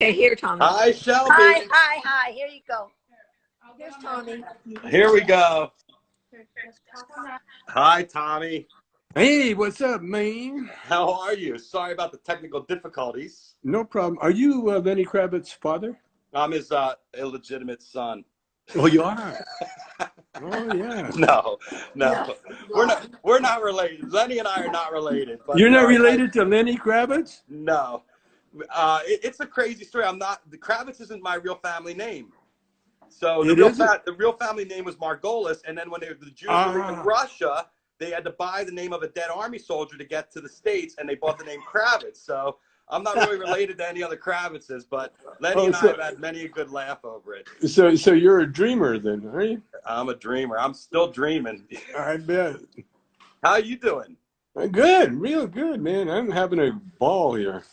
Okay, here, Tommy. Hi, Shelby. Hi. Here you go. Here's Tommy. Here we go. Hi, Tommy. Hey, what's up, man? How are you? Sorry about the technical difficulties. No problem. Are you Lenny Kravitz's father? I'm his illegitimate son. Oh, you are. Oh, yeah. No. We're not related. Lenny and I are not related. But You're not related to Lenny Kravitz? No. It's a crazy story. The Kravitz isn't my real family name. So the real family name was Margolis, and then when the Jews were in Russia, they had to buy the name of a dead army soldier to get to the States, and they bought the name Kravitz. So I'm not really related to any other Kravitzes, but Lenny and I have had many a good laugh over it. So you're a dreamer then, are you? I'm a dreamer. I'm still dreaming. I bet. How are you doing? Good, real good, man. I'm having a ball here.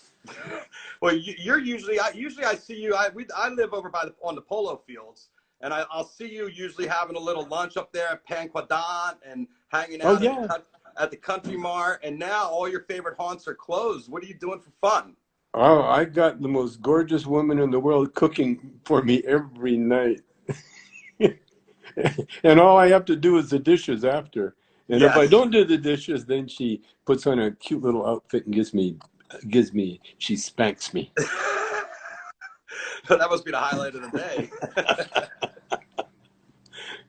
Well, you're usually I see you. I live over on the polo fields, and I'll see you usually having a little lunch up there at Pan Quadant and hanging out at the Country Mart. And now all your favorite haunts are closed. What are you doing for fun? Oh, I got the most gorgeous woman in the world cooking for me every night, and all I have to do is the dishes after. And if I don't do the dishes, then she puts on a cute little outfit and she spanks me. That must be the highlight of the day.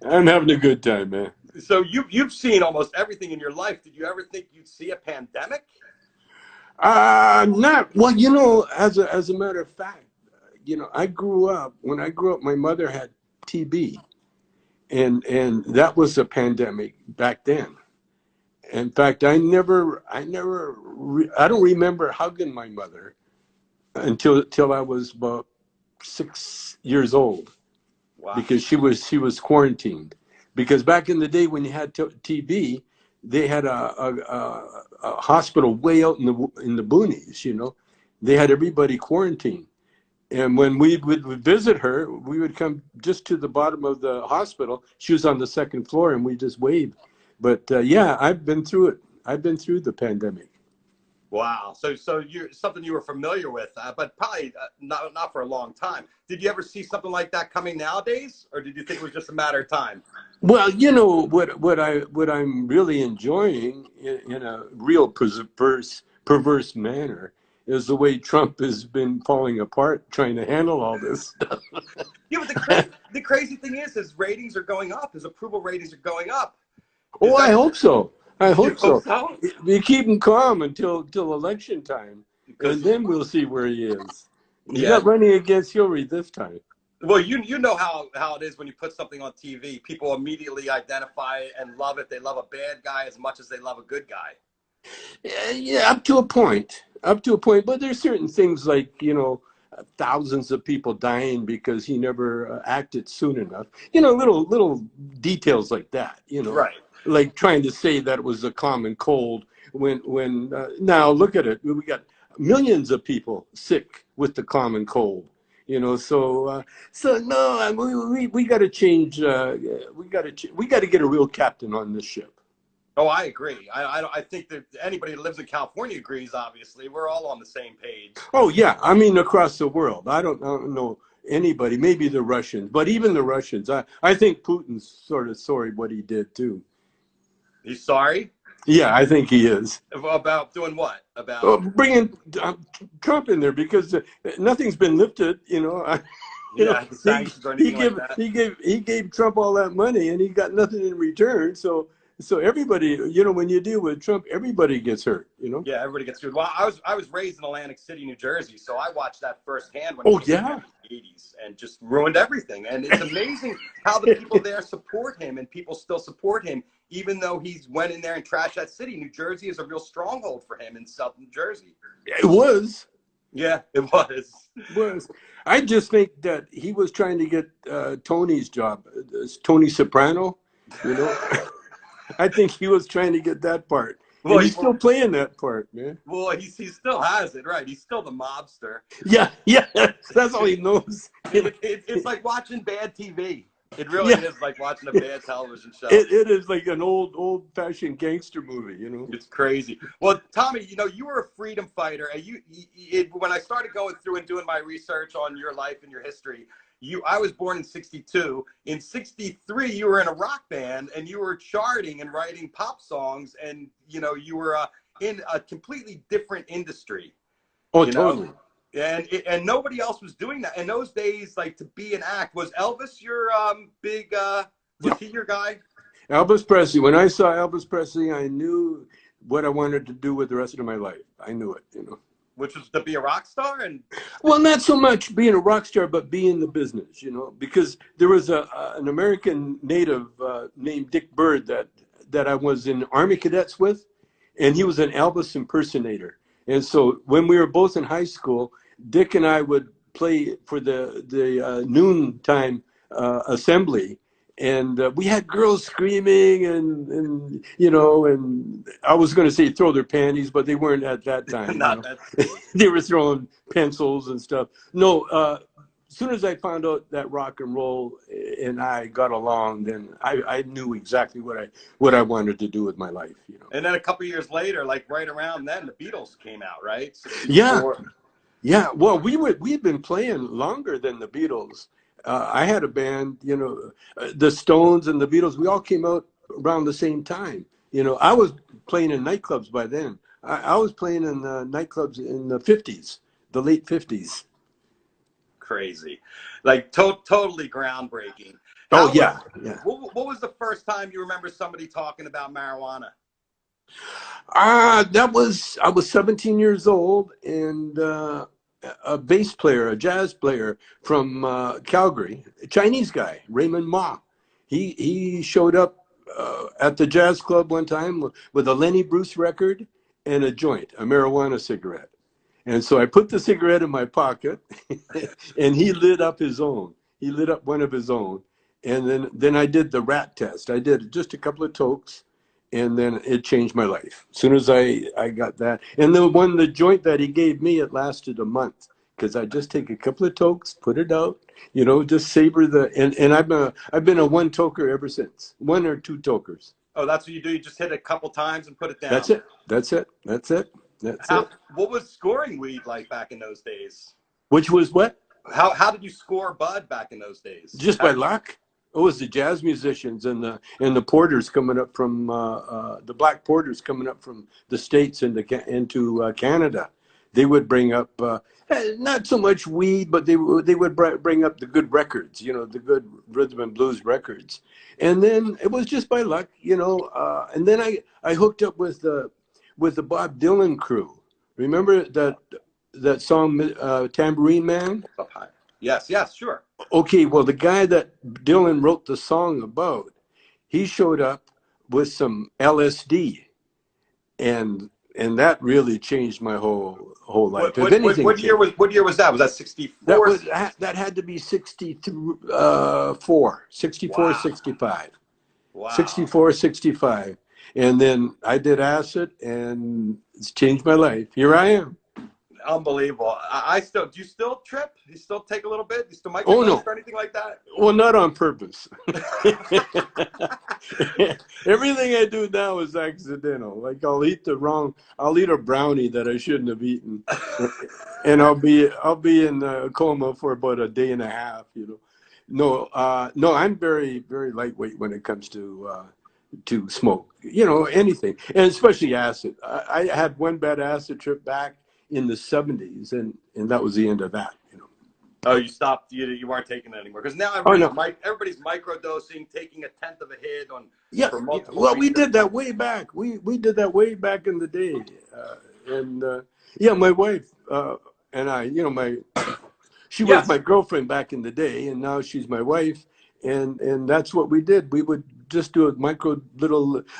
I'm having a good time, man. So you've seen almost everything in your life. Did you ever think you'd see a pandemic? Not well. You know, as a matter of fact, you know, when I grew up, my mother had TB, and that was a pandemic back then. In fact, I don't remember hugging my mother until I was about 6 years old. Wow. Because she was quarantined. Because back in the day when you had TB, they had a hospital way out in the boonies. You know, they had everybody quarantined. And when we would visit her, we would come just to the bottom of the hospital. She was on the second floor, and we just waved. But yeah, I've been through it. I've been through the pandemic. Wow. So you're something you were familiar with, but probably not for a long time. Did you ever see something like that coming nowadays, or did you think it was just a matter of time? Well, you know what I'm really enjoying in a real perverse manner is the way Trump has been falling apart trying to handle all this stuff. Yeah, but the crazy thing is his ratings are going up. His approval ratings are going up. I hope so. I hope so. We keep him calm until election time, and then we'll see where he is. He's not running against Hillary this time. Well, you know how it is when you put something on TV. People immediately identify it and love it. They love a bad guy as much as they love a good guy. Yeah, up to a point. But there's certain things like, you know, thousands of people dying because he never acted soon enough. You know, little details like that. You know, right? Like trying to say that it was a common cold when now look at it. We got millions of people sick with the common cold. You know, so no, we got to change. We got to get a real captain on this ship. Oh, I agree. I think that anybody that lives in California agrees. Obviously, we're all on the same page. Oh yeah, I mean across the world. I don't know anybody. Maybe the Russians, but even the Russians. I think Putin's sort of sorry what he did too. He's sorry? Yeah, I think he is. About doing what? About bringing Trump in there because nothing's been lifted. You know. He gave Trump all that money and he got nothing in return. So everybody, you know, when you deal with Trump, everybody gets hurt, you know? Yeah, everybody gets hurt. Well, I was raised in Atlantic City, New Jersey, so I watched that firsthand when he was in the 80s and just ruined everything. And it's amazing how the people there support him and people still support him, even though he's went in there and trashed that city. New Jersey is a real stronghold for him in South New Jersey. It was. Yeah, it was. It was. I just think that he was trying to get Tony's job, Tony Soprano, you know? I think he was trying to get that part. Well, he's still playing that part, man. Well, he still has it, right? He's still the mobster. Yeah, that's all he knows. It's like watching bad TV. It really is like watching a bad television show. It is like an old-fashioned gangster movie, you know. It's crazy. Well, Tommy, you know, you were a freedom fighter, and when I started going through and doing my research on your life and your history, I was born in '62. In '63, you were in a rock band, and you were charting and writing pop songs, and you know, you were in a completely different industry. Oh, totally. And nobody else was doing that in those days. Like, to be an act, was Elvis your big? Was he your guy? Elvis Presley. When I saw Elvis Presley, I knew what I wanted to do with the rest of my life. I knew it, you know. Which was to be a rock star, and well, not so much being a rock star, but be in the business, you know. Because there was an American native named Dick Bird that I was in Army Cadets with, and he was an Elvis impersonator. And so when we were both in high school, Dick and I would play for the noontime assembly, and we had girls screaming and you know, and I was going to say throw their panties, but they weren't at that time. Not that. They were throwing pencils and stuff. No, as soon as I found out that rock and roll and I got along, then I knew exactly what I wanted to do with my life, you know. And then a couple years later, like right around then, the Beatles came out, right? 64. Yeah. Well, we'd been playing longer than the Beatles. I had a band, you know, the Stones and the Beatles. We all came out around the same time. You know, I was playing in nightclubs by then. I was playing in nightclubs in the '50s, the late '50s. Crazy, like totally groundbreaking. Yeah. What was the first time you remember somebody talking about marijuana? I was 17 years old, and a bass player, a jazz player from Calgary, a Chinese guy, Raymond Ma. He showed up at the jazz club one time with a Lenny Bruce record and a joint, a marijuana cigarette. And so I put the cigarette in my pocket, and he lit up his own. He lit up one of his own. And then I did the rat test. I did just a couple of tokes, and then it changed my life. As soon as I got that. And the joint that he gave me, it lasted a month, because I just take a couple of tokes, put it out, you know, just savor and I've been a one toker ever since. 1 or 2 tokers. Oh, that's what you do? You just hit it a couple times and put it down? That's it. What was scoring weed like back in those days? Which was what? How did you score bud back in those days? Just by luck. It was the jazz musicians and the porters coming up from the black porters coming up from the States into Canada. They would bring up not so much weed, but they would bring up the good records, you know, the good rhythm and blues records. And then it was just by luck, you know. And then I hooked up with the Bob Dylan crew. Remember that song, Tambourine Man? Yes, sure. Okay, well, the guy that Dylan wrote the song about, he showed up with some LSD, and that really changed my whole life. What year was that? Was that 64? That had to be 64, 65. Wow. 64, 65. And then I did acid, and it's changed my life. Here I am. Unbelievable. Do you still trip? Do you still take a little bit? Do you still microdose or anything like that? Well, not on purpose. Everything I do now is accidental. Like I'll eat a brownie that I shouldn't have eaten, and I'll be in a coma for about a day and a half. You know, no, I'm very, very lightweight when it comes to smoke. You know, anything, and especially acid. I had one bad acid trip back in the '70s, and that was the end of that, you know. Oh, you stopped. You weren't taking it anymore, because now everybody's microdosing, taking 1/10 of a hit on. For multiple well, weeks. we did that way back. We did that way back in the day, my wife and I, you know, she was my girlfriend back in the day, and now she's my wife, and that's what we did. We would just do a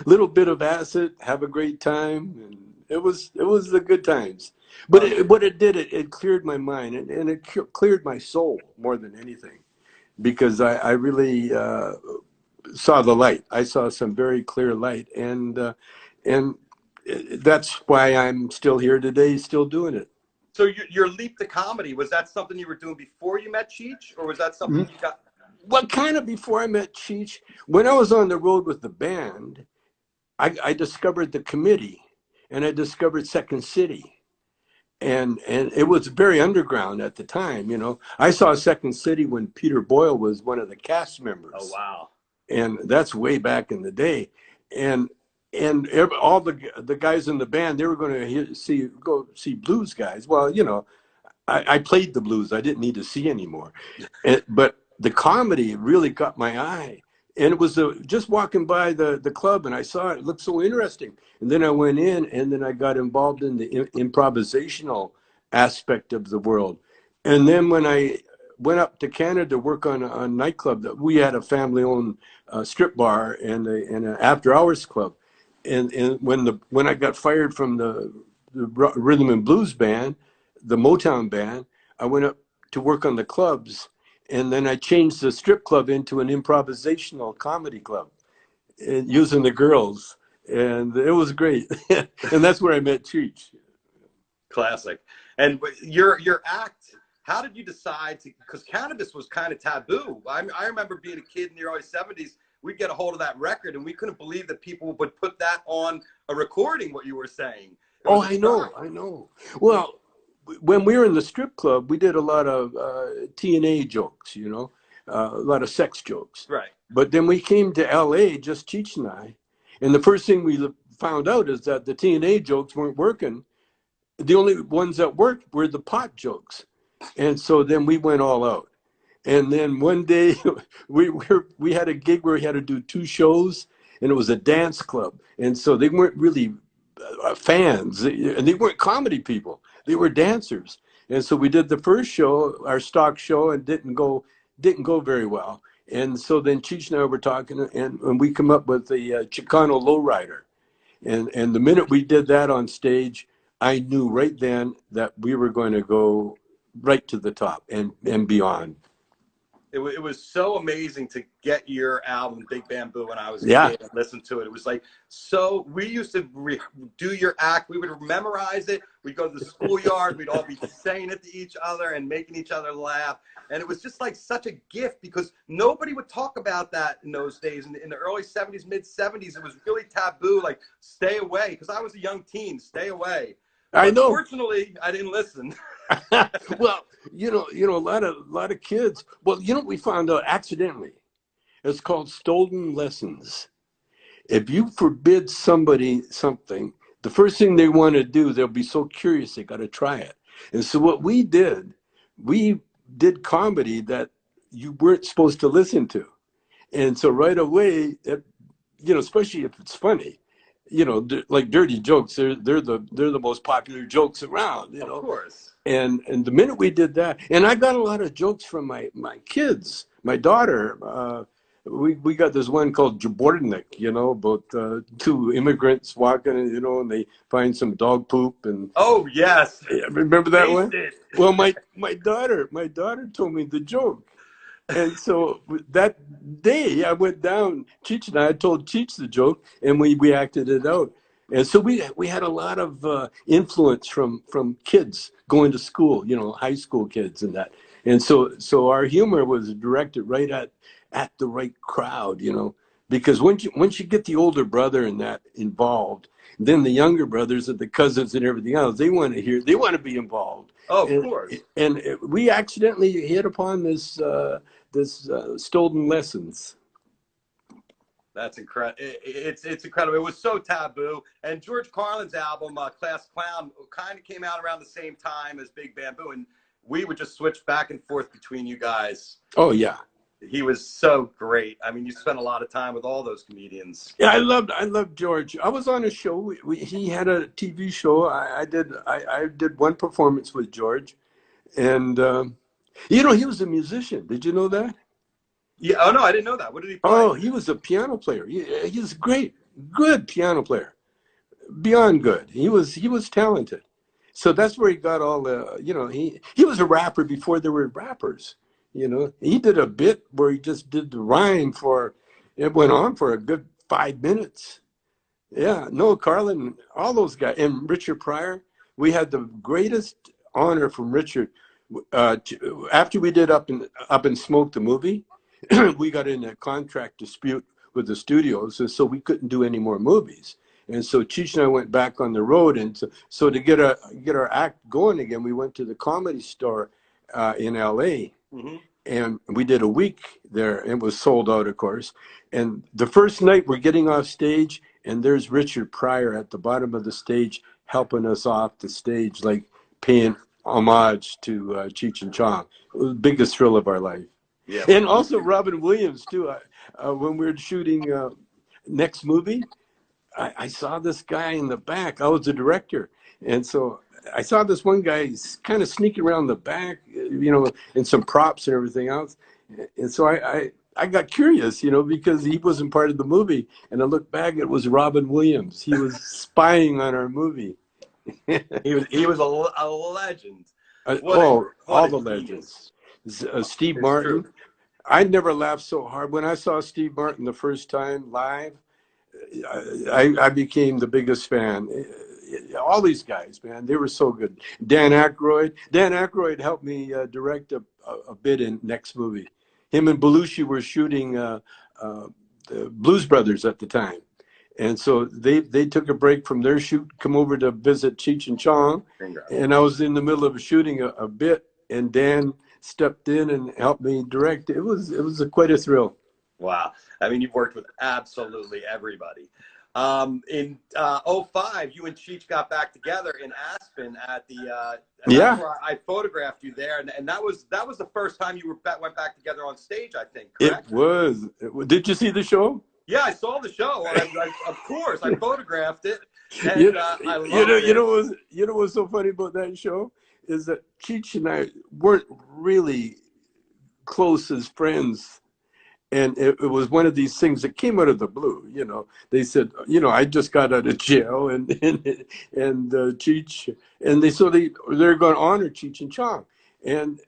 little bit of acid, have a great time, and it was the good times. But it cleared my mind, and it cleared my soul more than anything, because I really saw the light. I saw some very clear light, and that's why I'm still here today, still doing it. So your leap to comedy, was that something you were doing before you met Cheech, or was that something you got? Well, kind of before I met Cheech, when I was on the road with the band, I discovered the Committee, and I discovered Second City. And it was very underground at the time, you know. I saw Second City when Peter Boyle was one of the cast members. Oh, wow. And that's way back in the day. And all the guys in the band, they were going to go see blues guys. Well, you know, I played the blues. I didn't need to see anymore. But the comedy really caught my eye. And it was just walking by the club, and I saw it. It looked so interesting. And then I went in, and then I got involved in the improvisational aspect of the world. And then when I went up to Canada to work on a nightclub, that we had a family-owned strip bar and an after-hours club. And when I got fired from the rhythm and blues band, the Motown band, I went up to work on the clubs, and then I changed the strip club into an improvisational comedy club, and using the girls, and it was great. And that's where I met Cheech. Classic. And your act, how did you decide to, because cannabis was kind of taboo. I remember being a kid in the early 70s, we'd get a hold of that record, and we couldn't believe that people would put that on a recording, what you were saying. Oh, I know. Well, when we were in the strip club, we did a lot of T&A jokes, you know, a lot of sex jokes. Right. But then we came to LA, just Cheech and I, and the first thing we found out is that the T&A jokes weren't working. The only ones that worked were the pot jokes. And so then we went all out. And then one day we had a gig where we had to do 2 shows, and it was a dance club. And so they weren't really fans, and they weren't comedy people. They were dancers. And so we did the first show, our stock show, and didn't go very well. And so then Cheech and I were talking, and we come up with the Chicano Lowrider. And the minute we did that on stage, I knew right then that we were going to go right to the top and beyond. It was so amazing to get your album, Big Bamboo, when I was a kid and listen to it. It was like, so we used to do your act. We would memorize it. We'd go to the schoolyard. We'd all be saying it to each other and making each other laugh. And it was just like such a gift, because nobody would talk about that in those days. In the early 70s, mid 70s, it was really taboo, like stay away, because I was a young teen, stay away. I know. Fortunately, I didn't listen. Well, you know, a lot of kids. Well, you know what we found out accidentally? It's called stolen lessons. If you forbid somebody something, the first thing they want to do, they'll be so curious they got to try it. And so what we did comedy that you weren't supposed to listen to, and so right away, you know, especially if it's funny. You know, like dirty jokes, they're the most popular jokes around, you know. Of course. And the minute we did that, and I got a lot of jokes from my kids. My daughter, we got this one called Jabornik, you know, about 2 immigrants walking, you know, and they find some dog poop and. Oh yes. Remember that one? Well, my daughter told me the joke. And so that day I went down, Cheech and I told Cheech the joke, and we acted it out. And so we had a lot of influence from kids going to school, you know, high school kids and that. And so our humor was directed right at the right crowd, you know, because once you get the older brother and that involved, then the younger brothers and the cousins and everything else, they want to be involved. Oh, of course. And we accidentally hit upon this stolen lessons. That's incredible. It's incredible. It was so taboo. And George Carlin's album, Class Clown, kind of came out around the same time as Big Bamboo, and we would just switch back and forth between you guys. Oh yeah. He was so great. I mean, you spent a lot of time with all those comedians. Yeah, I loved George. I was on a show. He had a TV show. I did one performance with George, and you know, he was a musician. Did you know that? Yeah. Oh no, I didn't know that. What did he play? Oh, he was a piano player. He's a good piano player, beyond good. He was talented. So that's where he got all the. You know, he was a rapper before there were rappers. You know, he did a bit where he just did the rhyme it went on for a good 5 minutes. Yeah, no, Carlin, all those guys, and Richard Pryor, we had the greatest honor from Richard. After we did Up and Smoke the movie, we got in a contract dispute with the studios, and so we couldn't do any more movies. And so Cheech and I went back on the road, and so to get our act going again, we went to the Comedy Store in L.A. And we did a week there. It was sold out, of course. And the first night we're getting off stage, and there's Richard Pryor at the bottom of the stage helping us off the stage, like paying homage to Cheech and Chong. It was the biggest thrill of our life. Yeah. And also Robin Williams, too. When we were shooting next movie, I saw this guy in the back. I was the director. And so I saw this one guy kind of sneaking around the back, and some props and everything else. And so I got curious, because he wasn't part of the movie. And I looked back, it was Robin Williams. He was spying on our movie. he was a legend. All the legends. Steve Martin. True. I never laughed so hard. When I saw Steve Martin the first time live, I became the biggest fan. All these guys, man, they were so good. Dan Aykroyd helped me direct a bit in next movie. Him and Belushi were shooting the Blues Brothers at the time. And so they took a break from their shoot, come over to visit Cheech and Chong. And I was in the middle of shooting a bit, and Dan stepped in and helped me direct. It was quite a thrill. Wow. I mean, you've worked with absolutely everybody. In 2005, you and Cheech got back together in Aspen at the yeah. I photographed you there, and that was the first time you went back together on stage, I think. Correct? It was. Did you see the show? Yeah, I saw the show. Of course, I photographed it. And, I loved it. You know what's so funny about that show is that Cheech and I weren't really close as friends. And it was one of these things that came out of the blue. They said, I just got out of jail, and Cheech, and they're going to honor Cheech and Chong, and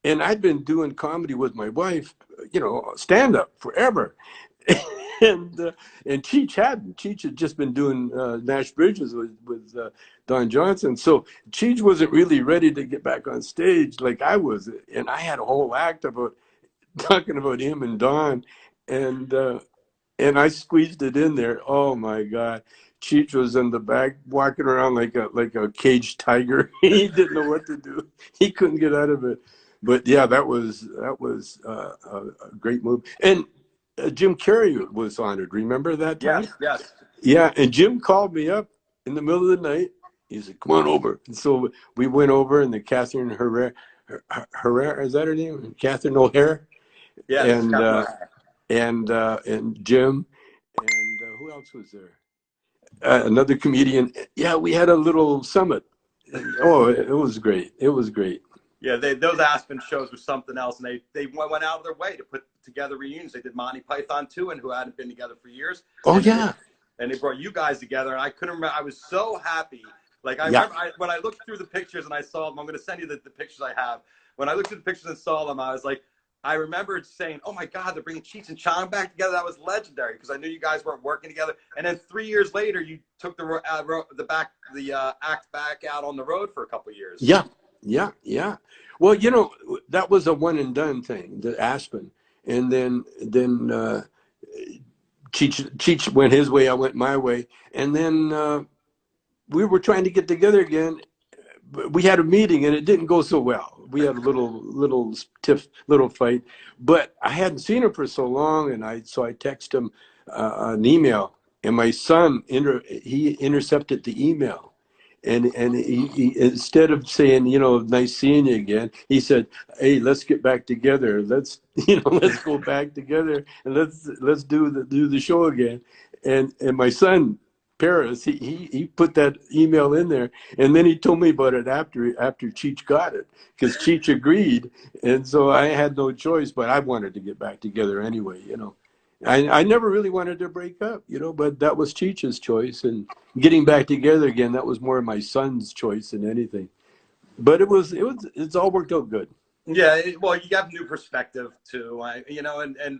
I'd been doing comedy with my wife, stand up forever, and Cheech had just been doing Nash Bridges with Don Johnson, so Cheech wasn't really ready to get back on stage like I was, and I had a whole act about talking about him and Don, and I squeezed it in there. Oh my God, Cheech was in the back walking around like a caged tiger. He didn't know what to do. He couldn't get out of it. But yeah, that was a great move. And Jim Carrey was honored. Remember that time? Yes. Yeah, and Jim called me up in the middle of the night. He said, "Come on over." And so we went over, and then Catherine Herrera, is that her name? Catherine O'Hare. Yeah, and Jim, and who else was there? Another comedian. Yeah, we had a little summit. It was great. It was great. Yeah, those Aspen shows were something else, and they went out of their way to put together reunions. They did Monty Python too, and who hadn't been together for years. And they brought you guys together, and I couldn't remember. I was so happy. Like remember when I looked through the pictures and I saw them. I'm going to send you the pictures I have. When I looked at the pictures and saw them, I was like, I remembered saying, "Oh my God, they're bringing Cheech and Chong back together." That was legendary because I knew you guys weren't working together. And then 3 years later, you took the act back out on the road for a couple of years. Yeah. Well, that was a one and done thing, the Aspen, and then Cheech went his way, I went my way, and then we were trying to get together again. We had a meeting and it didn't go so well. We had a little tiff, little fight, but I hadn't seen him for so long, and so I texted him an email, and my son he intercepted the email, and he instead of saying nice seeing you again, he said, "Hey, let's get back together. Let's let's go back together and let's do the show again," and my son Paris, he put that email in there, and then he told me about it after Cheech got it, because Cheech agreed, and so I had no choice, but I wanted to get back together anyway. I never really wanted to break up, but that was Cheech's choice, and getting back together again, that was more my son's choice than anything. But it's all worked out good. Yeah, well, you have new perspective too, and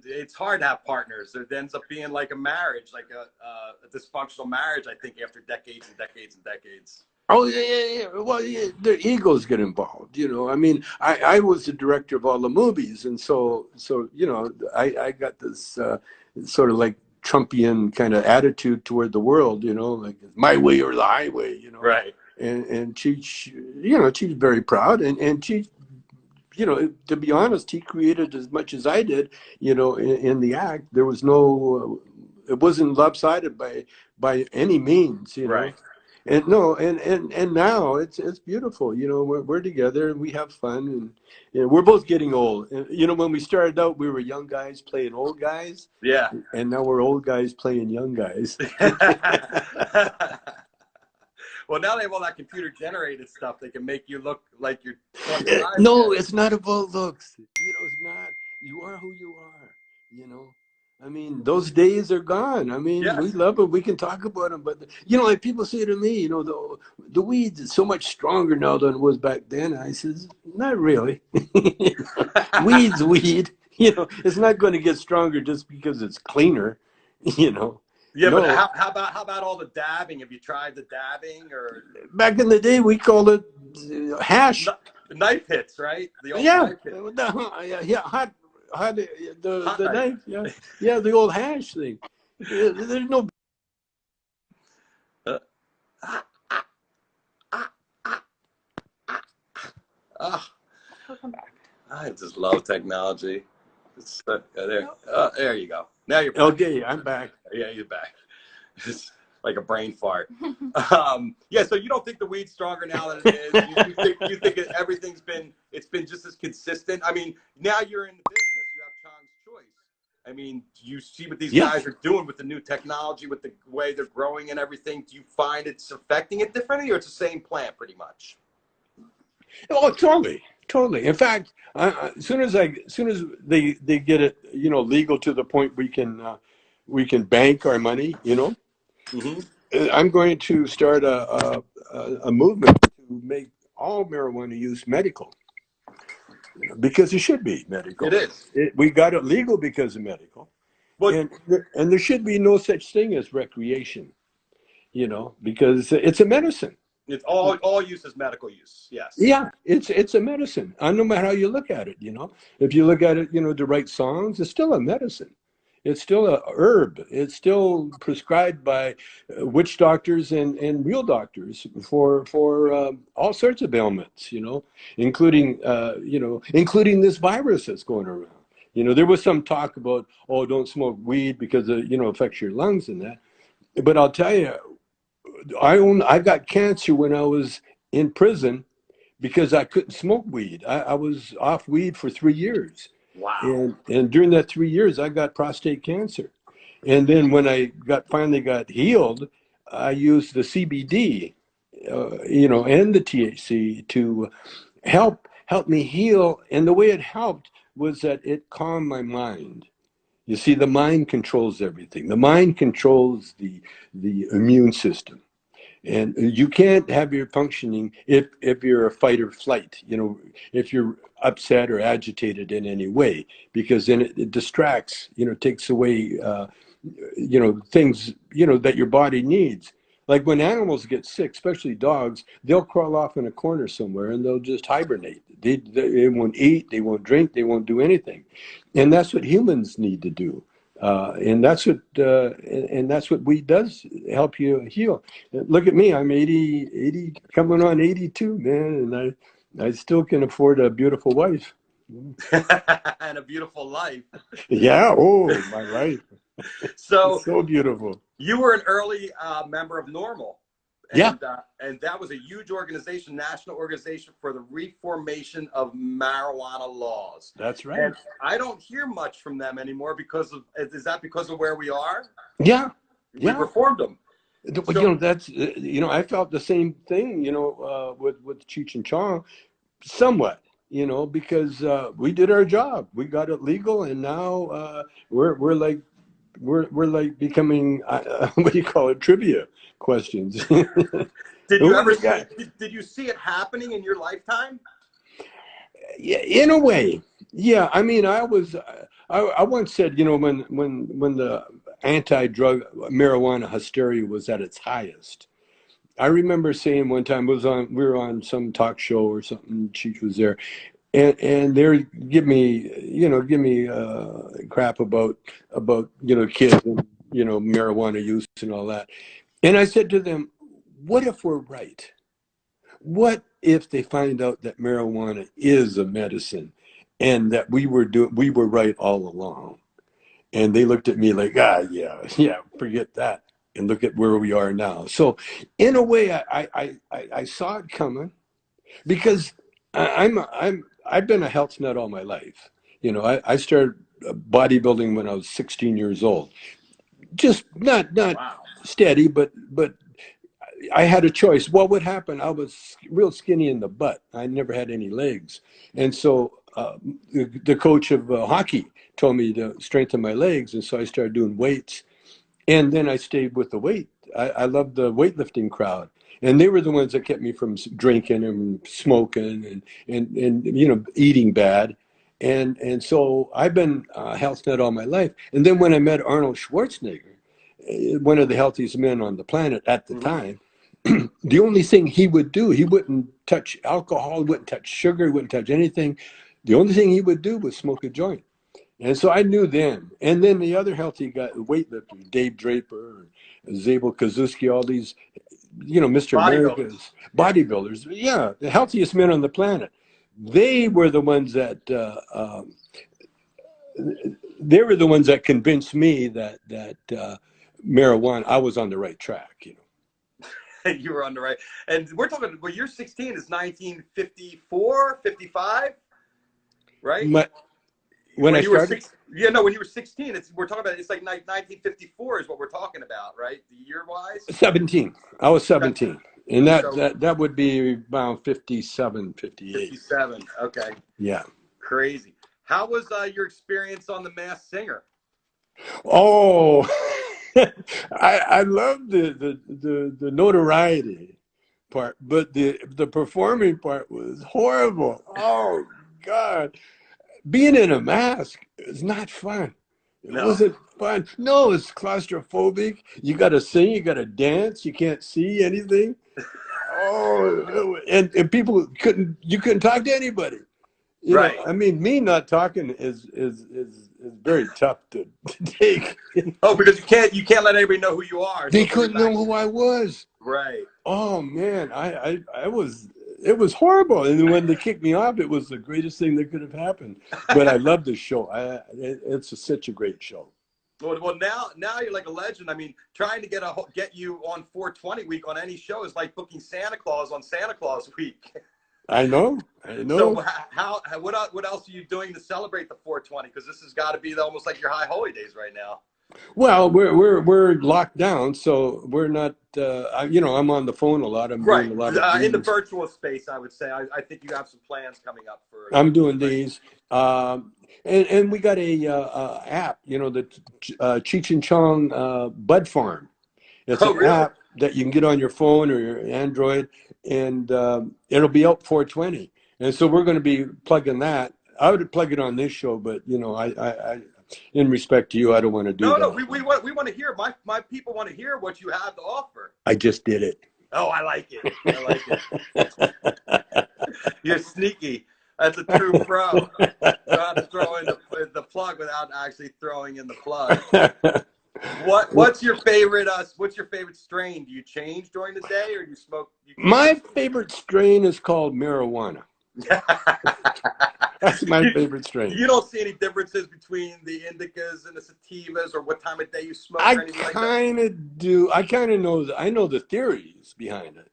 it's hard to have partners. It ends up being like a marriage, like a dysfunctional marriage, I think, after decades and decades and decades. Oh yeah. Well, yeah, the egos get involved, you know. I mean, I was the director of all the movies, and so you know, I got this sort of like Trumpian kind of attitude toward the world, you know, like my way or the highway, you know. Right. And she you know, she's very proud, and she, you know, to be honest, he created as much as I did, you know, in the act. There was no, it wasn't lopsided by any means, you know. Right. And no, and now it's beautiful. You know, we're together and we have fun, and you know, we're both getting old. And, you know, when we started out, we were young guys playing old guys, Yeah. and now we're old guys playing young guys. Well, now they have all that computer generated stuff. They can make you look like you're 25. No, it's not about looks. You know, it's not. You are who you are. You know. I mean, those days are gone. I mean, we Yes. love it. We can talk about them, but you know, like people say to me, you know, the weeds is so much stronger now than it was back then. I says, not really. Weed's weed. You know, it's not going to get stronger just because it's cleaner. You know. Yeah, No. but how about all the dabbing? Have you tried the dabbing or Back in the day, we called it hash. knife hits, right? The old Yeah, knife hit. yeah, hot, Hot the knife. knife, yeah, the old hash thing. There's no. Ah, Welcome back. I just love technology. It's, there you go. Now you're back. Okay, I'm back. Yeah, you're back. It's like a brain fart. Yeah, so you don't think the weed's stronger now than it is? You think everything's been just as consistent? I mean, now you're in the business. You have Chong's choice. I mean, you see what these guys are doing with the new technology, with the way they're growing and everything. Do you find it's affecting it differently, or it's the same plant pretty much? Oh, totally. In fact, as soon as they get it, you know, legal to the point we can bank our money, you know, I'm going to start a movement to make all marijuana use medical, because it should be medical. It is. We got it legal because of medical, But and there should be no such thing as recreation, you know, because it's a medicine. it's all use is medical use. Yes. Yeah, it's a medicine. No matter how you look at it, you know. If you look at it, you know, the right songs, it's still a medicine. It's still a herb. It's still prescribed by witch doctors and real doctors for all sorts of ailments, you know, including including this virus that's going around. You know, there was some talk about, oh, don't smoke weed because it, you know, affects your lungs and that. But I'll tell you, I got cancer when I was in prison because I couldn't smoke weed. I was off weed for 3 years. Wow. And during that 3 years, I got prostate cancer. And then when I finally got healed, I used the CBD, you know, and the THC to help me heal. And the way it helped was that it calmed my mind. You see, the mind controls everything. The mind controls the immune system. And you can't have your functioning if you're a fight or flight, you know, if you're upset or agitated in any way, because then it distracts, you know, takes away, you know, things, you know, that your body needs. Like when animals get sick, especially dogs, they'll crawl off in a corner somewhere and they'll just hibernate. They won't eat, they won't drink, they won't do anything. And that's what humans need to do. And that's what weed does, help you heal. Look at me, I'm 80 coming on 82, man, and I still can afford a beautiful wife. And a beautiful life. Yeah, oh, my life. So It's so beautiful. you were an early member of Normal. Yeah. And that was a huge organization, national organization for the reformation of marijuana laws. That's right. And I don't hear much from them anymore is that because of where we are? Yeah. We reformed them. You know, that's, you know, I felt the same thing, you know, with Cheech and Chong, somewhat, you know, because we did our job. We got it legal, and now we're like becoming what do you call it, trivia questions. Did you see it happening in your lifetime? Yeah, in a way, yeah. I mean, I once said, you know, when the anti-drug marijuana hysteria was at its highest, I remember saying one time, we were on some talk show or something, Cheech was there, and they're give me crap about kids and marijuana use and all that. And I said to them, what if we're right? What if they find out that marijuana is a medicine and that we were right all along? And they looked at me like, yeah, forget that. And look at where we are now. So in a way, I saw it coming because I've been a health nut all my life. I started bodybuilding when I was 16 years old. Just not Wow. steady, but I had a choice. What would happen? I was real skinny in the butt. I never had any legs. And so the coach of hockey told me to strengthen my legs. And so I started doing weights. And then I stayed with the weight. I loved the weightlifting crowd. And they were the ones that kept me from drinking and smoking and eating bad. And so I've been a health nut all my life. And then when I met Arnold Schwarzenegger, one of the healthiest men on the planet at the time, the only thing he would do, he wouldn't touch alcohol, wouldn't touch sugar, wouldn't touch anything. The only thing he would do was smoke a joint. And so I knew then. And then the other healthy guy, weightlifters, Dave Draper, Zabel Kazuski, all these, Mr. America's bodybuilders. Yeah, the healthiest men on the planet. They were the ones that convinced me that marijuana, I was on the right track. You were on the right. And we're talking, well, you're 16 is 1954, 55, right? When I started? When you were 16, we're talking about, it's like 1954 is what we're talking about, right? The year-wise? 17. I was 17. And that would be around 57, 58. 57, okay. Yeah. Crazy. How was your experience on The Masked Singer? Oh, I love the notoriety part, but the performing part was horrible. Oh, God. Being in a mask is not fun. It wasn't fun. No, it's claustrophobic. You got to sing, you got to dance, you can't see anything. Oh, and people you couldn't talk to anybody. Right. I mean, me not talking is very tough to take. Oh, because you can't let anybody know who you are. They couldn't know who I was. Right. Oh man, it was horrible. And when they kicked me off, it was the greatest thing that could have happened. But I love this show. It's such a great show. Well, now you're like a legend. I mean, trying to get you on 420 week on any show is like booking Santa Claus on Santa Claus week. I know. So what else are you doing to celebrate the 420? Because this has got to be almost like your high holy days right now. Well, we're locked down, so we're not. I'm on the phone a lot. I'm doing a lot of in the virtual space. I would say I think you have some plans coming up for. I'm doing these, and we got a app. The Cheech and Chong Bud Farm. It's an app that you can get on your phone or your Android, and it'll be out 420. And so we're going to be plugging that. I would plug it on this show, but I in respect to you, I don't want to do that. No, we want to hear. My people want to hear what you have to offer. I just did it. Oh, I like it. I like it. You're sneaky. That's a true pro. Trying to throw in the plug without actually throwing in the plug. What's your favorite? What's your favorite strain? Do you change during the day, or do you smoke? My favorite strain is called marijuana. That's my favorite strain. You don't see any differences between the indicas and the sativas, or what time of day you smoke? I kind of do. I kind of know. I know the theories behind it,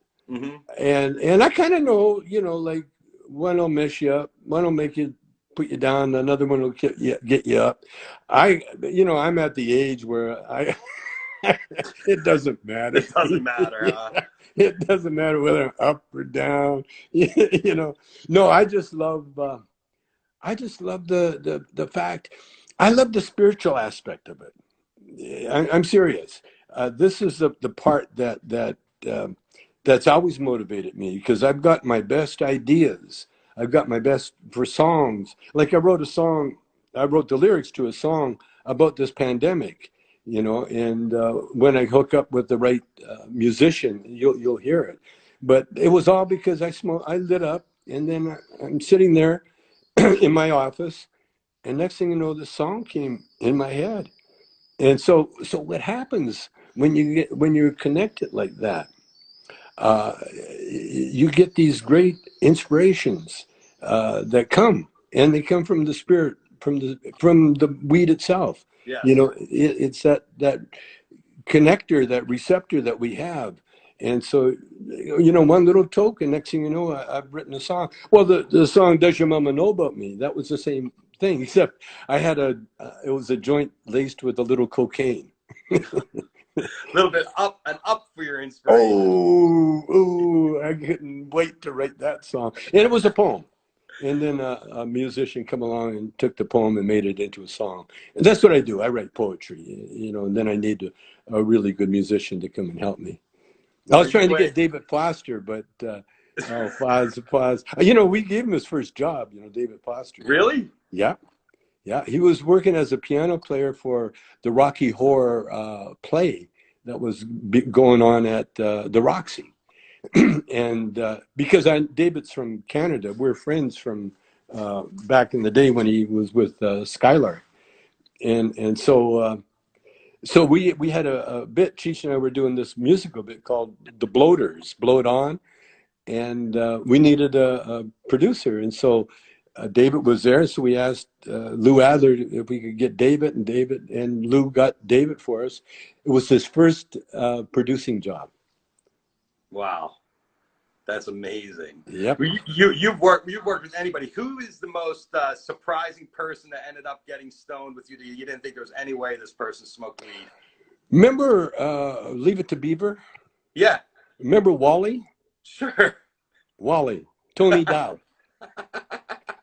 and I kind of know. Like one will mess you up, one will make you put you down, another one will get you up. I'm at the age where it doesn't matter. It doesn't matter. Huh? It doesn't matter whether I'm up or down. No, I just love the fact. I love the spiritual aspect of it. I'm serious. This is the part that's always motivated me, because I've got my best ideas. I've got my best for songs. Like I wrote the lyrics to a song about this pandemic. you know, and when I hook up with the right musician, you'll hear it. But it was all because I lit up, and then I'm sitting there in my office, and next thing you know, the song came in my head. And so what happens when you're connected like that? You get these great inspirations that come, and they come from the spirit, from the weed itself. Yes. You know, it's that connector, that receptor that we have. And so, you know, one little token, next thing you know, I've written a song. Well, the song "Does Your Mama Know About Me?" That was the same thing, except I had it was a joint laced with a little cocaine. A little bit up for your inspiration. Oh, I couldn't wait to write that song. And it was a poem. And then a musician come along and took the poem and made it into a song. And that's what I do. I write poetry, you know, and then I need a really good musician to come and help me. I was trying to get David Foster, but Foz. You know, we gave him his first job, you know, David Foster. Really? Yeah. Yeah, he was working as a piano player for the Rocky Horror play that was going on at the Roxy. And because David's from Canada, we're friends from back in the day when he was with Skylar. And so we had a bit, Cheech and I were doing this musical bit called The Bloaters, Blow It On. And we needed a producer. And so David was there, so we asked Lou Adler if we could get David, and Lou got David for us. It was his first producing job. Wow, that's amazing. Yep. You've worked with anybody. Who is the most surprising person that ended up getting stoned with you? That you didn't think there was any way this person smoked weed? Remember Leave It to Beaver? Yeah. Remember Wally? Sure. Wally, Tony Dow.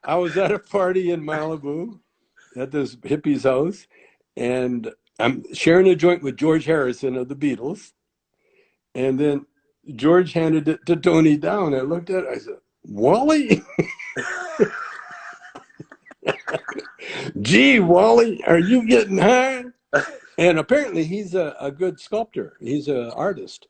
I was at a party in Malibu at this hippie's house, and I'm sharing a joint with George Harrison of the Beatles. And then George handed it to Tony Dow, and I looked at it, I said, Wally? Gee, Wally, are you getting high? And apparently he's a good sculptor. He's an artist.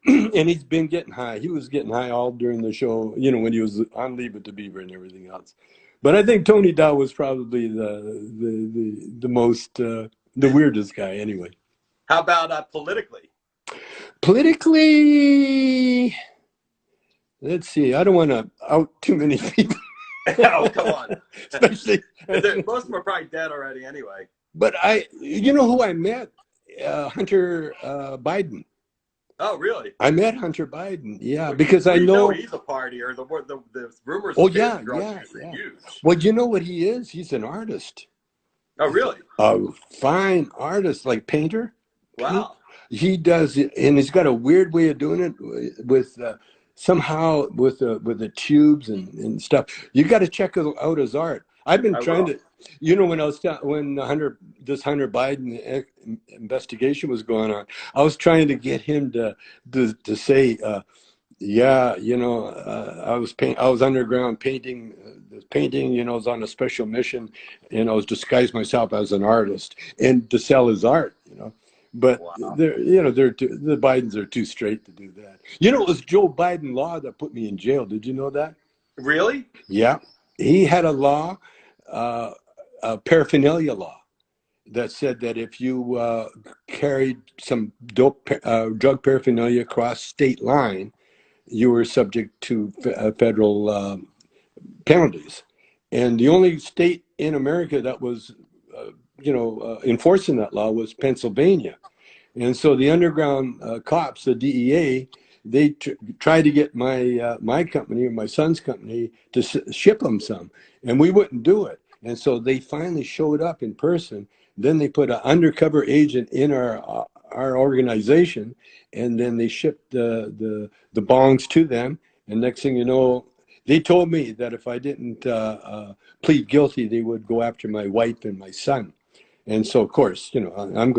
And he's been getting high. He was getting high all during the show, you know, when he was on Leave It to Beaver and everything else. But I think Tony Dow was probably the most, the weirdest guy anyway. How about politically? Politically, let's see. I don't want to out too many people. Oh, come on. Especially. Most of them are probably dead already anyway. But you know who I met? Hunter Biden. Oh, really? I met Hunter Biden, yeah, because I know he's a partier. The rumors. Oh, yeah. Well, you know what he is? He's an artist. Oh, really? A fine artist, like painter. Wow. He does it, and he's got a weird way of doing it with somehow with the tubes and stuff. You got to check out his art. I've been trying to, you know, when this Hunter Biden investigation was going on, I was trying to get him to say, yeah, you know, I was underground painting, you know, I was on a special mission, and I was disguised myself as an artist and to sell his art, you know. But the Bidens are too straight to do that. You know, it was Joe Biden law that put me in jail. Did you know that? Really? Yeah, he had a law, a paraphernalia law, that said that if you carried some dope drug paraphernalia across state line, you were subject to federal penalties. And the only state in America that was, enforcing that law was Pennsylvania. And so the underground cops, the DEA, they tried to get my company, or my son's company, to ship them some, and we wouldn't do it. And so they finally showed up in person. Then they put an undercover agent in our organization, and then they shipped the bongs to them. And next thing you know, they told me that if I didn't plead guilty, they would go after my wife and my son. And so, of course, you know, I'm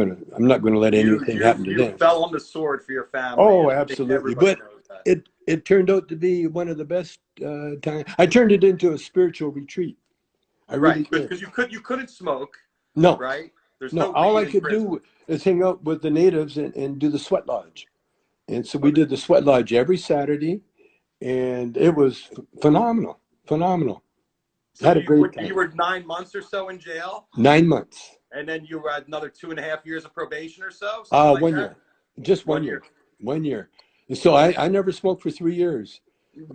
not gonna let anything happen to them. You fell on the sword for your family. Oh, absolutely. But it turned out to be one of the best times. I turned it into a spiritual retreat. I really did. Because you couldn't smoke. No. Right. There's No, no all weed I in could prison. do is hang out with the natives and do the sweat lodge. And so we did the sweat lodge every Saturday, and it was phenomenal, phenomenal. So Had a great you time. were 9 months or so in jail, 9 months. and then you were another 2.5 years of probation or so, something like 1 that. year, just 1 1 year, year. 1 year. And so I never smoked for 3 years.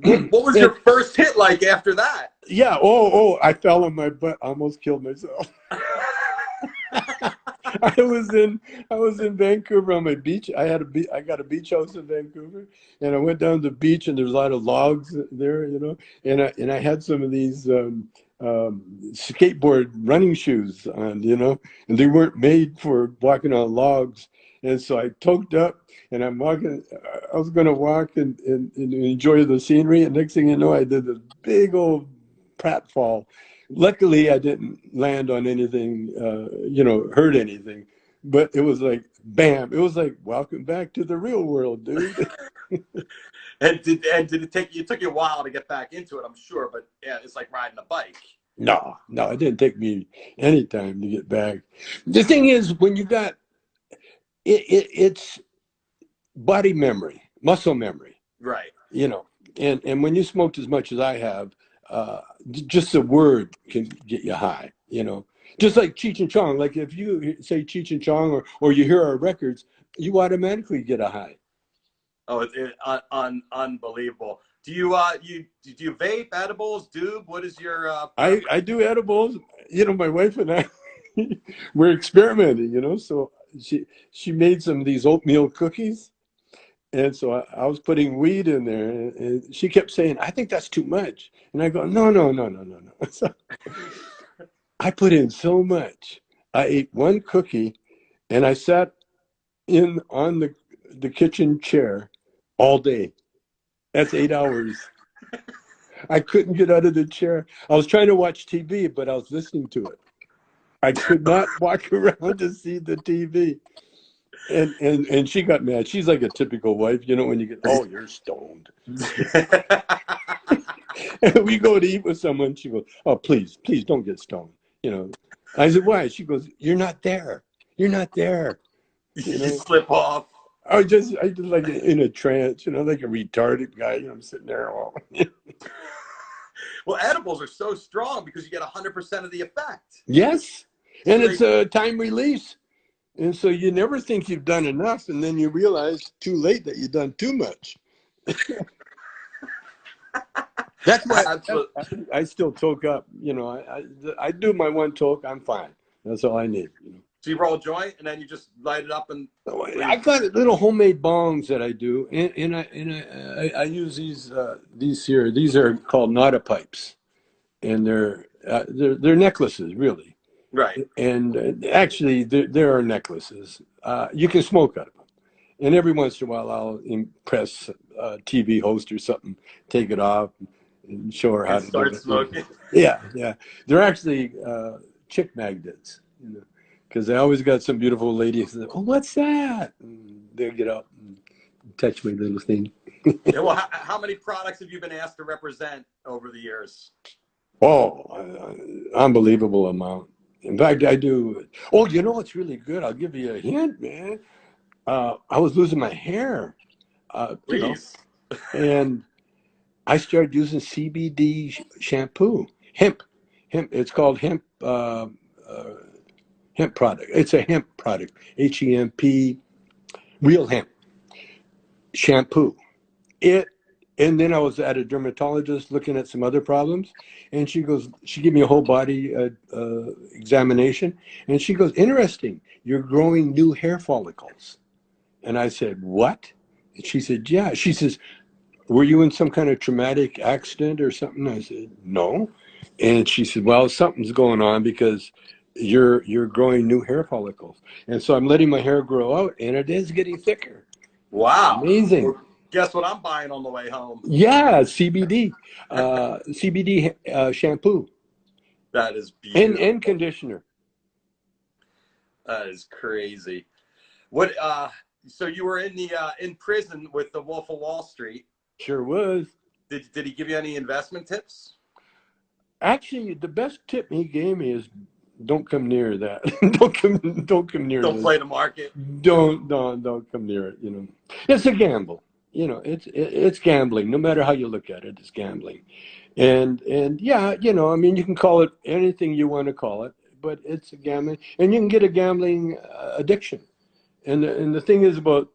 What was your first hit like after that? Yeah. Oh, I fell on my butt, almost killed myself. I was in Vancouver on my beach. I got a beach house in Vancouver, and I went down to the beach, and there's a lot of logs there, and I had some of these skateboard running shoes on, and they weren't made for walking on logs, and so I toked up, and I'm walking. I was going to walk and enjoy the scenery, and next thing you know, I did this big old pratfall. Luckily, I didn't land on anything, hurt anything, but it was like, bam! It was like, welcome back to the real world, dude. And did it take you? It took you a while to get back into it, I'm sure, but yeah, it's like riding a bike. No, it didn't take me any time to get back. The thing is, when you got it's body memory, muscle memory, Right. And when you smoked as much as I have, just the word can get you high, just like Cheech and Chong. Like if you say Cheech and Chong or you hear our records, you automatically get a high. Oh, unbelievable. Do you vape, edibles, doob? What is your I do edibles. My wife and I we're experimenting, so she made some of these oatmeal cookies. And so I was putting weed in there, and she kept saying, "I think that's too much." And I go, "No, no, no, no, no, no." So I put in so much. I ate one cookie, and I sat in on the kitchen chair all day. That's 8 hours. I couldn't get out of the chair. I was trying to watch TV, but I was listening to it. I could not walk around to see the TV. And she got mad. She's like a typical wife, when you get, oh, you're stoned. We go to eat with someone. She goes, oh, please don't get stoned. I said, why? She goes, you're not there. You're not there. You slip off. I just like in a trance, like a retarded guy. I'm sitting there. Well, edibles are so strong because you get 100% of the effect. Yes. And it's a time release. And so you never think you've done enough, and then you realize too late that you've done too much. That's why I still toke up. I do my one toke, I'm fine. That's all I need. So you roll a joint, and then you just light it up, and I got little homemade bongs that I do, and I use these here. These are called nada pipes, and they're necklaces, really. Right. And actually, there are necklaces. You can smoke out of them. And every once in a while, I'll impress a TV host or something, take it off and show her how to start do it. Smoking. Yeah. They're actually chick magnets, because they always got some beautiful lady who says, oh, what's that? And they'll get up and touch my little thing. Yeah, well, how many products have you been asked to represent over the years? Oh, unbelievable amount. In fact, I do. Oh, what's really good? I'll give you a hint, man. I was losing my hair, Please. And I started using CBD shampoo, hemp. It's called hemp product. It's a hemp product, HEMP, real hemp shampoo. And then I was at a dermatologist looking at some other problems, and she gave me a whole body examination, and she goes, interesting, you're growing new hair follicles. And I said, what? And she said, yeah. She says, were you in some kind of traumatic accident or something? I said, no. And she said, well, something's going on because you're growing new hair follicles. And so I'm letting my hair grow out, and it is getting thicker. Wow. Amazing. Well, guess what I'm buying on the way home? Yeah, CBD. CBD shampoo. That is beautiful. And conditioner. That is crazy. What? So you were in prison with the Wolf of Wall Street. Sure was. Did he give you any investment tips? Actually, the best tip he gave me is don't come near that. don't come near. Don't play the market. Don't come near it. You know, it's a gamble. You know, it's gambling. No matter how you look at it, it's gambling. And yeah, you know, I mean, you can call it anything you want to call it, but it's a gambling, and you can get a gambling addiction. And the thing is about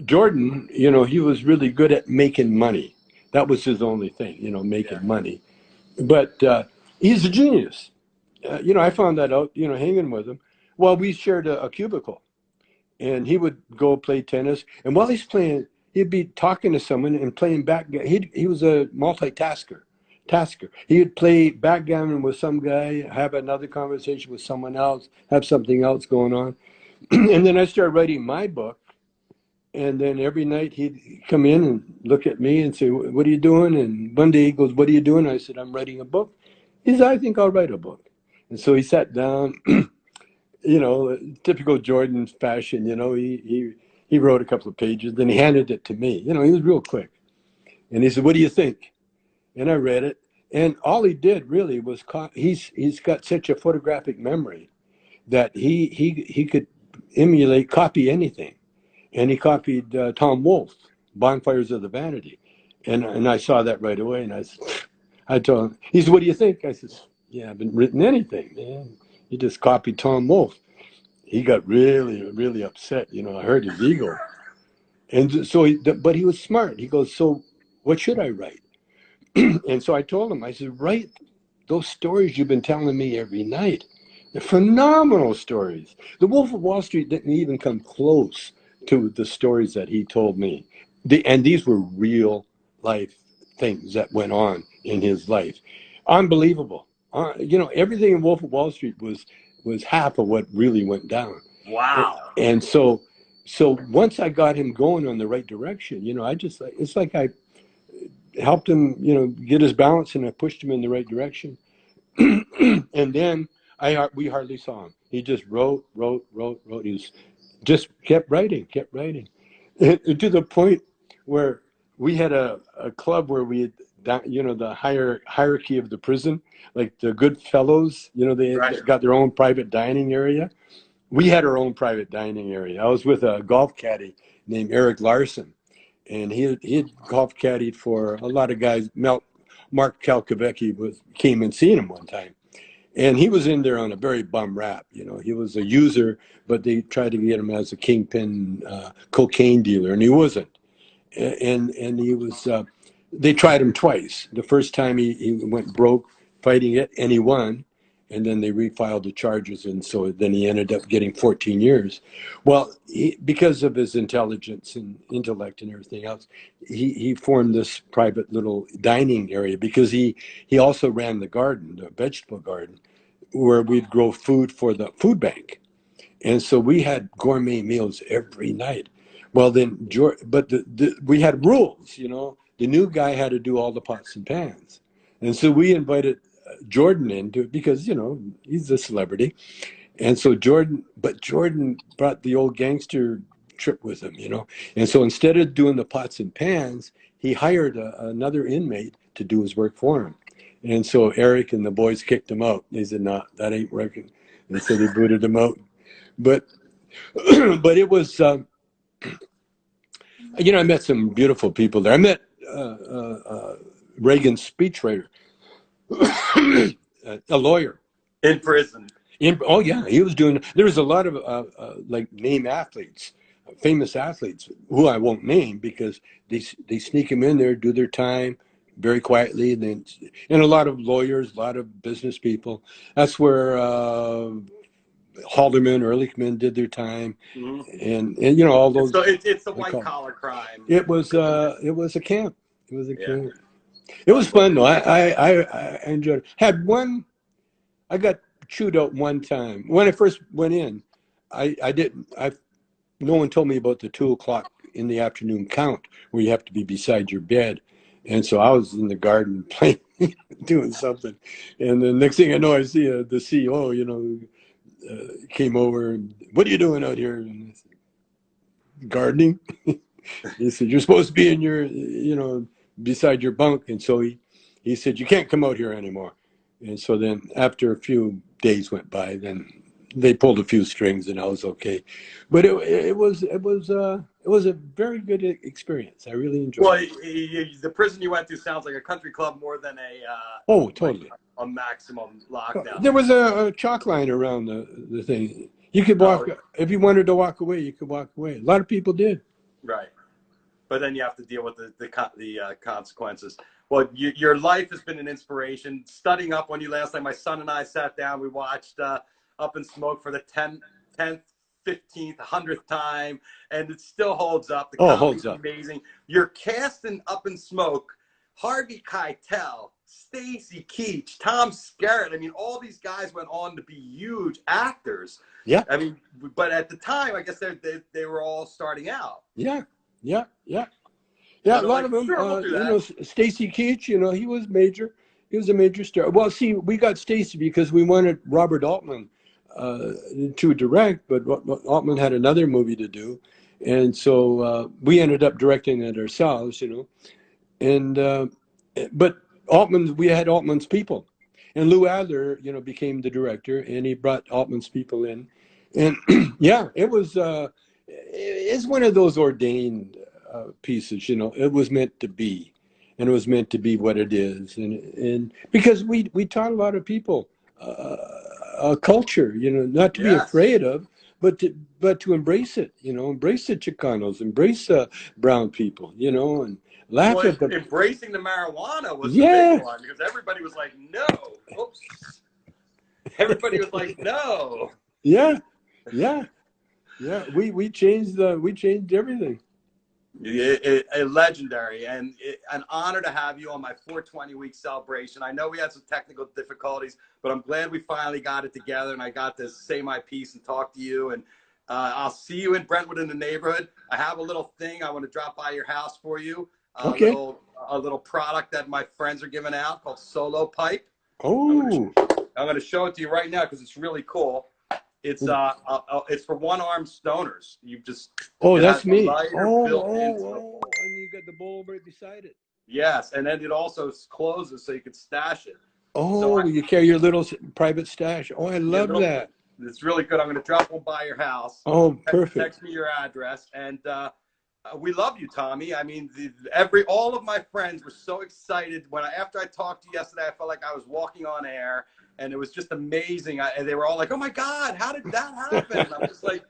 Jordan, you know, he was really good at making money. That was his only thing, you know, making money. But he's a genius. You know, I found that out, you know, hanging with him. Well, we shared a cubicle, and he would go play tennis. And while he's playing, he'd be talking to someone and playing backgammon. He was a multitasker. He would play backgammon with some guy, have another conversation with someone else, have something else going on. And then I started writing my book. And then every night he'd come in and look at me and say, "What are you doing?" And one day he goes, "What are you doing?" I said, "I'm writing a book." He said, "I think I'll write a book." And so he sat down, you know, typical Jordan fashion, you know, he wrote a couple of pages, then he handed it to me. You know, he was real quick. And he said, "What do you think?" And I read it. And all he did really was, he's got such a photographic memory that he could copy anything. And he copied Tom Wolfe, Bonfires of the Vanity. And I saw that right away. And I told him, he said, "What do you think?" I said, "Yeah, I haven't written anything, man. You just copied Tom Wolfe." He got really, really upset. You know, I hurt his ego. And so, but he was smart. He goes, "So what should I write?" And so I told him, I said, "Write those stories you've been telling me every night. They're phenomenal stories. The Wolf of Wall Street didn't even come close to the stories that he told me. And these were real life things that went on in his life. Unbelievable. You know, everything in Wolf of Wall Street was half of what really went down. Wow. And so once I got him going on the right direction, you know, it's like I helped him, you know, get his balance, and I pushed him in the right direction. And then we hardly saw him. He just wrote. He was just kept writing, and to the point where we had a club where we had, you know, the hierarchy of the prison, like the good fellows, you know, they got their own private dining area. We had our own private dining area. I was with a golf caddy named Eric Larson, and he had golf caddied for a lot of guys. Mark Kalkovecki came and seen him one time. And he was in there on a very bum rap. You know, he was a user, but they tried to get him as a kingpin cocaine dealer, and he wasn't. And he was. They tried him twice. The first time he went broke fighting it, and he won. And then they refiled the charges, and so then he ended up getting 14 years. Well, because of his intelligence and intellect and everything else, he formed this private little dining area, because he also ran the garden, the vegetable garden, where we'd grow food for the food bank. And so we had gourmet meals every night. Well, then, but we had rules, you know. The new guy had to do all the pots and pans. And so we invited Jordan into it because, you know, he's a celebrity. And so Jordan brought the old gangster trip with him, you know. And so instead of doing the pots and pans, he hired another inmate to do his work for him. And so Eric and the boys kicked him out. They said, "No, that ain't working." And so they booted him out. But it was, you know, I met some beautiful people there. I met Reagan's speechwriter, a lawyer. In prison. Oh, yeah. He was doing, there was a lot of like name athletes, famous athletes, who I won't name because they sneak them in there, do their time very quietly. And a lot of lawyers, a lot of business people. That's where Haldeman, Ehrlichman did their time. Mm-hmm. And you know, all those. So it's a white collar crime. It was a camp. It was a camp. It was fun though. I enjoyed it. I got chewed out one time when I first went in. No one told me about the 2:00 in the afternoon count where you have to be beside your bed. And so I was in the garden playing, doing something. And the next thing I know, I see the CEO, you know, came over and, "What are you doing out here?" And I said, "Gardening." He said, "You're supposed to be in your, you know, beside your bunk." And so he said, "You can't come out here anymore." And so then after a few days went by, then they pulled a few strings and I was okay. But it was a very good experience. I really enjoyed Well, it. the prison you went to sounds like a country club more than Oh, totally. like a maximum lockdown. There was a chalk line around the thing. You could walk, if you wanted to walk away, you could walk away. A lot of people did. Right. But then you have to deal with the consequences. Well, your life has been an inspiration. Studying up on you last night, my son and I sat down. We watched Up in Smoke for the 10th, 15th, 100th time, and it still holds up. The comedy's amazing. You're casting Up in Smoke, Harvey Keitel, Stacy Keach, Tom Skerritt. I mean, all these guys went on to be huge actors. Yeah. I mean, but at the time, I guess they were all starting out. Yeah. A lot of them. Stacy Keach, he was major. He was a major star. Well, see, we got Stacy because we wanted Robert Altman to direct, but Altman had another movie to do, and so we ended up directing it ourselves, And but we had Altman's people, and Lou Adler, became the director, and he brought Altman's people in, and yeah, it was. It's one of those ordained pieces, it was meant to be, and it was meant to be what it is, and because we taught a lot of people a culture, not to be afraid of, but to embrace it, embrace the Chicanos, embrace brown people, and laugh at them. Embracing the marijuana was the big one, because everybody was like, no. Oops. Everybody was like, no. Yeah. We changed everything. A legendary, and an honor to have you on my 420 week celebration. I know we had some technical difficulties, but I'm glad we finally got it together, and I got to say my piece and talk to you. And I'll see you in Brentwood in the neighborhood. I have a little thing I want to drop by your house for you. A little product that my friends are giving out called Solo Pipe. Oh, I'm going to show it to you right now because it's really cool. It's for one-arm stoners. You just that's me. And you got the bowl right beside it. Yes, and then it also closes so you can stash it. You carry your little private stash. Oh, I love that. It's really good. I'm going to drop one by your house. Oh, perfect. Text me your address, and we love you, Tommy. I mean, all of my friends were so excited after I talked to you yesterday. I felt like I was walking on air. And it was just amazing. And they were all like, oh, my God, how did that happen? And I'm just like,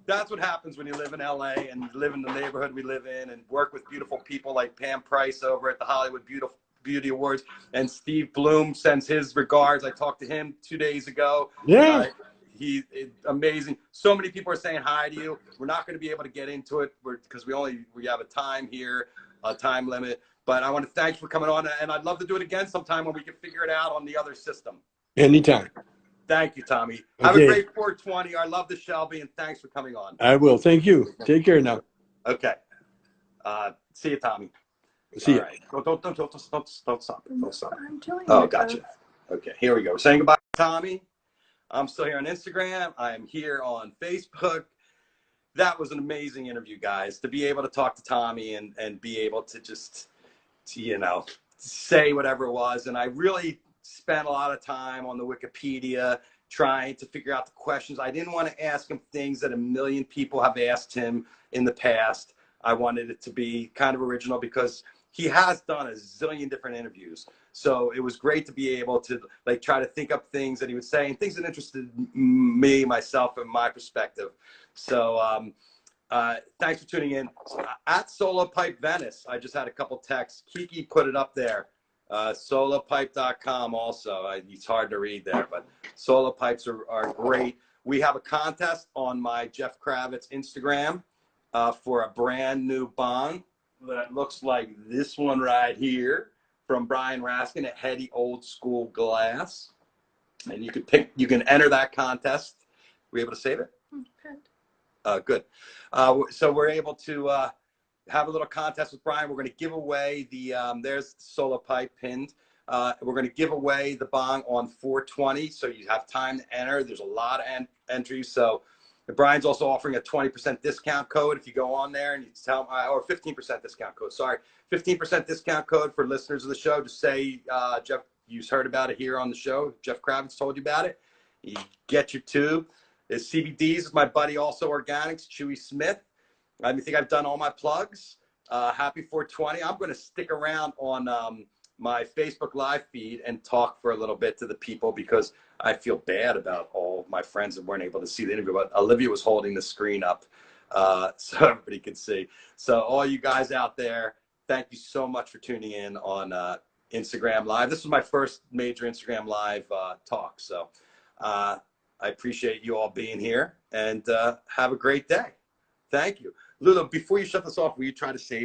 that's what happens when you live in L.A. and live in the neighborhood we live in and work with beautiful people like Pam Price over at the Hollywood Beauty Awards. And Steve Bloom sends his regards. I talked to him 2 days ago. Yeah. He's amazing. So many people are saying hi to you. We're not going to be able to get into it because we have a time here, a time limit. But I want to thank you for coming on. And I'd love to do it again sometime when we can figure it out on the other system. Anytime. Thank you, Tommy. Have a great 420. I love the Shelby, and thanks for coming on. I will. Thank you. Take care now. Okay. See you, Tommy. See you. Right. Don't stop. Don't stop. Oh, gotcha. Okay, here we go. We're saying goodbye to Tommy. I'm still here on Instagram. I'm here on Facebook. That was an amazing interview, guys. To be able to talk to Tommy and be able to just, say whatever it was. And I really spent a lot of time on the Wikipedia trying to figure out the questions. I didn't want to ask him things that a million people have asked him in the past. I wanted it to be kind of original because he has done a zillion different interviews. So it was great to be able to try to think up things that he would say and things that interested me, myself, and my perspective. So thanks for tuning in. At Solo Pipe Venice, I just had a couple texts. Kiki put it up there. Solopipe.com also. It's hard to read there, but Solo Pipes are great. We have a contest on my Jeff Kravitz Instagram for a brand new bong that looks like this one right here from Brian Raskin at Heady Old School Glass. And you can enter that contest. Were you able to save it? Good. So we're able to have a little contest with Brian. We're going to give away there's the Solo Pipe pinned. We're going to give away the bong on 420. So you have time to enter. There's a lot of entries. So Brian's also offering a 20% discount code if you go on there and you tell him, or 15% discount code. Sorry, 15% discount code for listeners of the show. Just say you heard about it here on the show. Jeff Kravitz told you about it. You get your tube. There's CBDs with my buddy, also Organics, Chewy Smith. I think I've done all my plugs. Happy 420. I'm going to stick around on my Facebook Live feed and talk for a little bit to the people because I feel bad about all of my friends that weren't able to see the interview. But Olivia was holding the screen up so everybody could see. So all you guys out there, thank you so much for tuning in on Instagram Live. This was my first major Instagram Live talk. So I appreciate you all being here, and have a great day. Thank you. Lulu, before you shut this off, will you try to save